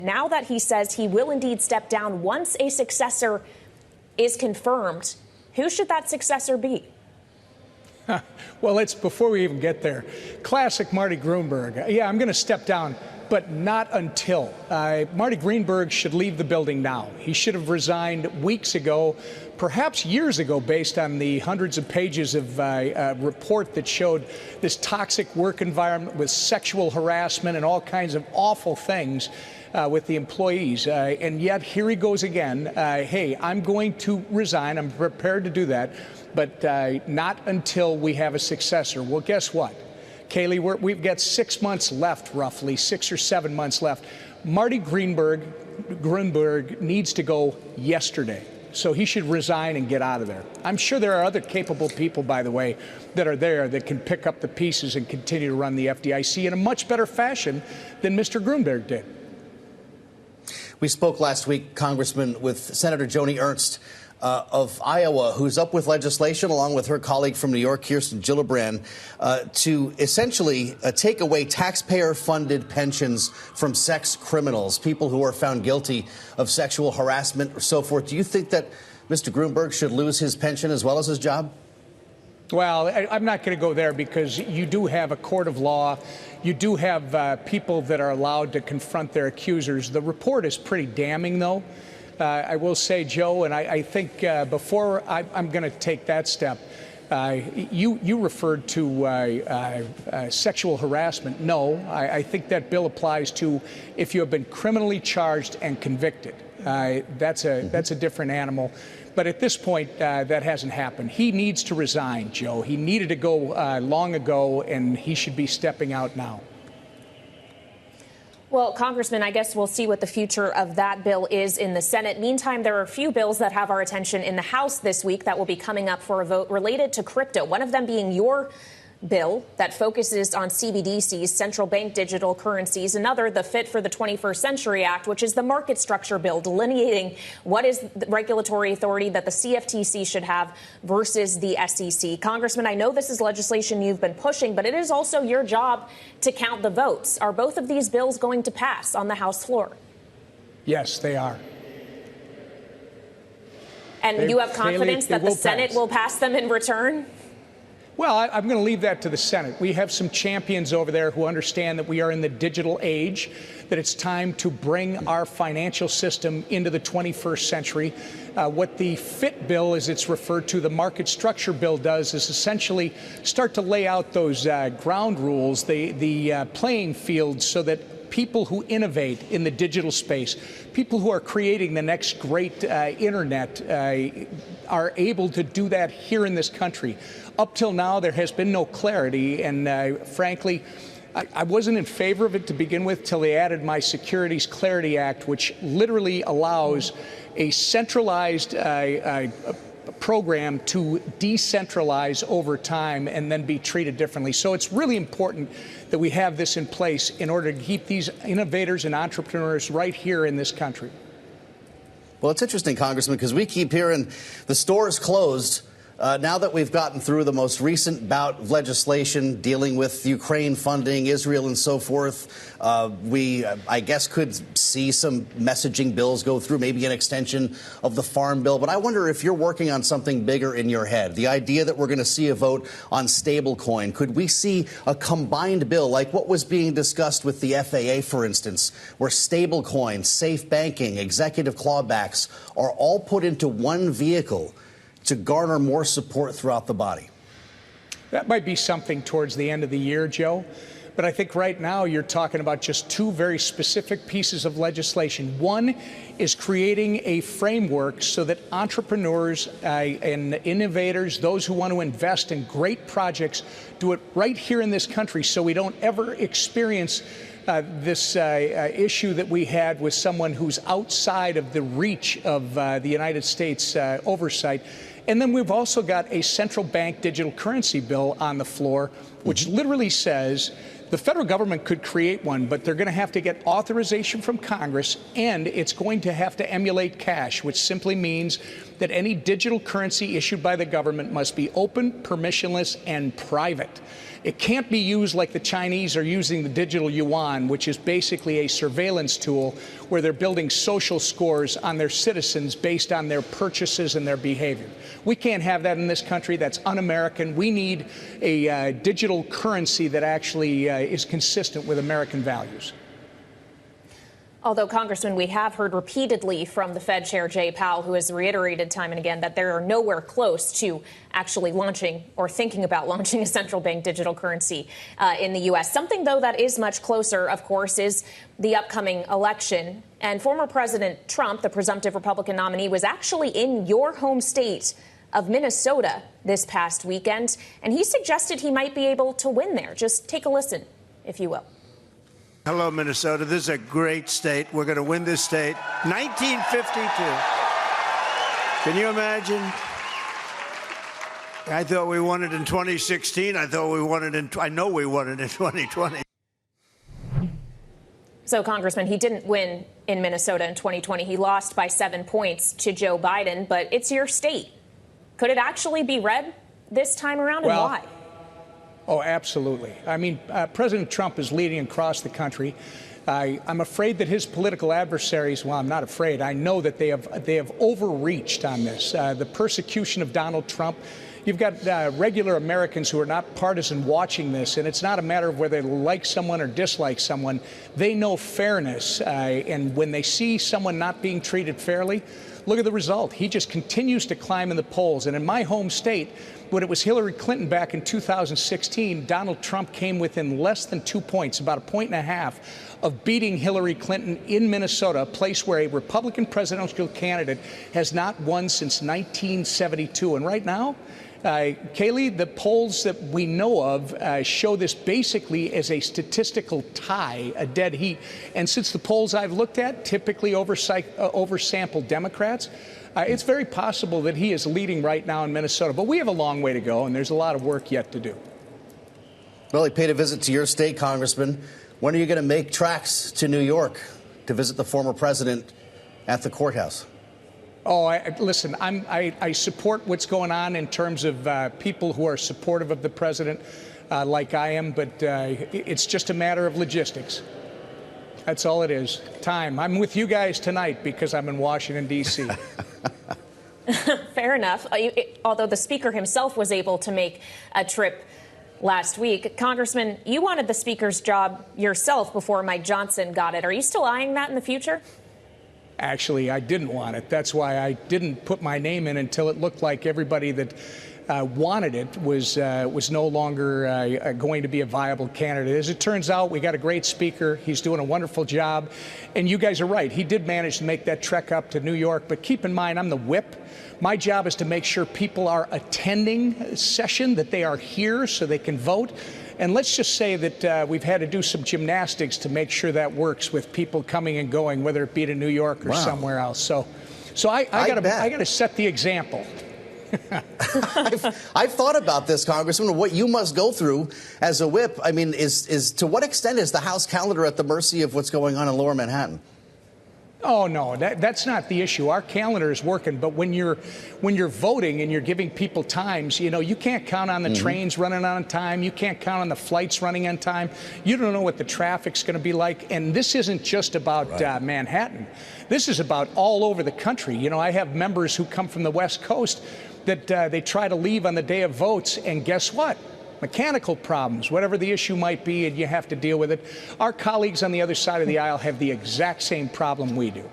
Now that he says he will indeed step down once a successor is confirmed, who should that successor be? Well, it's before we even get there. Classic Marty Gruenberg. Yeah, I'm going to step down, but not until. Marty Gruenberg should leave the building now. He should have resigned weeks ago, perhaps years ago, based on the hundreds of pages of report that showed this toxic work environment with sexual harassment and all kinds of awful things with the employees. And yet here he goes again. Hey, I'm going to resign. I'm prepared to do that, but not until we have a successor. Well, guess what? Kailey, we've got 6 months left, roughly 6 or 7 months left. Marty Gruenberg needs to go yesterday. So he should resign and get out of there. I'm sure there are other capable people, by the way, that are there that can pick up the pieces and continue to run the FDIC in a much better fashion than Mr. Gruenberg did. We spoke last week, Congressman, with Senator Joni Ernst of Iowa, who's up with legislation, along with her colleague from New York, Kirsten Gillibrand, to essentially take away taxpayer-funded pensions from sex criminals, people who are found guilty of sexual harassment or so forth. Do you think that Mr. Gruenberg should lose his pension as well as his job? Well, I'm not going to go there because you do have a court of law. You do have people that are allowed to confront their accusers. The report is pretty damning, though. I will say, Joe, and I think before I'm going to take that step, you referred to sexual harassment. No, I think that bill applies to if you have been criminally charged and convicted. That's a different animal. But at this point, that hasn't happened. He needs to resign, Joe. He needed to go long ago, and he should be stepping out now. Well, Congressman, I guess we'll see what the future of that bill is in the Senate. Meantime, there are a few bills that have our attention in the House this week that will be coming up for a vote related to crypto, one of them being your bill that focuses on CBDCs, central bank digital currencies, another, the Fit for the 21st Century Act, which is the market structure bill delineating what is the regulatory authority that the CFTC should have versus the SEC. Congressman, I know this is legislation you've been pushing, but it is also your job to count the votes. Are both of these bills going to pass on the House floor? Yes, they are. And you have confidence that the Senate will pass them in return? Well, I'm going to leave that to the Senate. We have some champions over there who understand that we are in the digital age, that it's time to bring our financial system into the 21st century. What the FIT bill, as it's referred to, the market structure bill, does is essentially start to lay out those ground rules, the playing field, so that people who innovate in the digital space, people who are creating the next great internet, are able to do that here in this country. Up till now, there has been no clarity, and frankly, I wasn't in favor of it to begin with till they added my Securities Clarity Act, which literally allows a centralized program to decentralize over time and then be treated differently. So it's really important that we have this in place in order to keep these innovators and entrepreneurs right here in this country. Well, it's interesting, Congressman, because we keep hearing the store is closed. Now that we've gotten through the most recent bout of legislation dealing with Ukraine funding, Israel and so forth, we, I guess, could see some messaging bills go through, maybe an extension of the Farm Bill. But I wonder if you're working on something bigger in your head, the idea that we're going to see a vote on stablecoin. Could we see a combined bill like what was being discussed with the FAA, for instance, where stablecoin, safe banking, executive clawbacks are all put into one vehicle to garner more support throughout the body? That might be something towards the end of the year, Joe. But I think right now you're talking about just two very specific pieces of legislation. One is creating a framework so that entrepreneurs and innovators, those who want to invest in great projects, do it right here in this country so we don't ever experience this issue that we had with someone who's outside of the reach of the United States oversight. And then we've also got a central bank digital currency bill on the floor, which literally says the federal government could create one, but they're going to have to get authorization from Congress, and it's going to have to emulate cash, which simply means that any digital currency issued by the government must be open, permissionless, and private. It can't be used like the Chinese are using the digital yuan, which is basically a surveillance tool where they're building social scores on their citizens based on their purchases and their behavior. We can't have that in this country. That's un-American. We need a digital currency that actually is consistent with American values. Although, Congressman, we have heard repeatedly from the Fed Chair Jay Powell, who has reiterated time and again that they are nowhere close to actually launching or thinking about launching a central bank digital currency in the U.S. Something, though, that is much closer, of course, is the upcoming election. And former President Trump, the presumptive Republican nominee, was actually in your home state of Minnesota this past weekend, and he suggested he might be able to win there. Just take a listen, if you will. Hello, Minnesota. This is a great state. We're going to win this state. 1952. Can you imagine? I thought we won it in 2016. I know we won it in 2020. So, Congressman, he didn't win in Minnesota in 2020. He lost by 7 points to Joe Biden, but it's your state. Could it actually be red this time around, and why? Oh, absolutely. I mean, President Trump is leading across the country. I'm afraid that his political adversaries, well, I'm not afraid. I know that they have overreached on this. The persecution of Donald Trump. You've got regular Americans who are not partisan watching this, and it's not a matter of whether they like someone or dislike someone. They know fairness, and when they see someone not being treated fairly, look at the result. He just continues to climb in the polls. And in my home state, when it was Hillary Clinton back in 2016, Donald Trump came within less than 2 points, about 1.5 points, of beating Hillary Clinton in Minnesota, a place where a Republican presidential candidate has not won since 1972. And right now, Kailey, the polls that we know of show this basically as a statistical tie, a dead heat. And since the polls I've looked at typically oversample Democrats, it's very possible that he is leading right now in Minnesota. But we have a long way to go, and there's a lot of work yet to do. Well, he paid a visit to your state, Congressman. When are you going to make tracks to New York to visit the former president at the courthouse? Oh, listen, I support what's going on in terms of people who are supportive of the president, like I am, but it's just a matter of logistics. That's all it is. Time. I'm with you guys tonight because I'm in Washington, D.C. Fair enough. Although the speaker himself was able to make a trip last week. Congressman, you wanted the speaker's job yourself before Mike Johnson got it. Are you still eyeing that in the future? Actually, I didn't want it. That's why I didn't put my name in until it looked like everybody that wanted it was no longer going to be a viable candidate. As it turns out, we got a great speaker. He's doing a wonderful job. And you guys are right. He did manage to make that trek up to New York. But keep in mind, I'm the whip. My job is to make sure people are attending a session, that they are here so they can vote. And let's just say that we've had to do some gymnastics to make sure that works with people coming and going, whether it be to New York or somewhere else. So I got to set the example. I've thought about this, Congressman, what you must go through as a whip. I mean, is to what extent is the House calendar at the mercy of what's going on in Lower Manhattan? Oh, no, that's not the issue. Our calendar is working. But when you're voting and you're giving people times, you can't count on the trains running on time. You can't count on the flights running on time. You don't know what the traffic's going to be like. And this isn't just about Manhattan. This is about all over the country. I have members who come from the West Coast that they try to leave on the day of votes. And guess what? Mechanical problems, whatever the issue might be, and you have to deal with it. Our colleagues on the other side of the aisle have the exact same problem we do.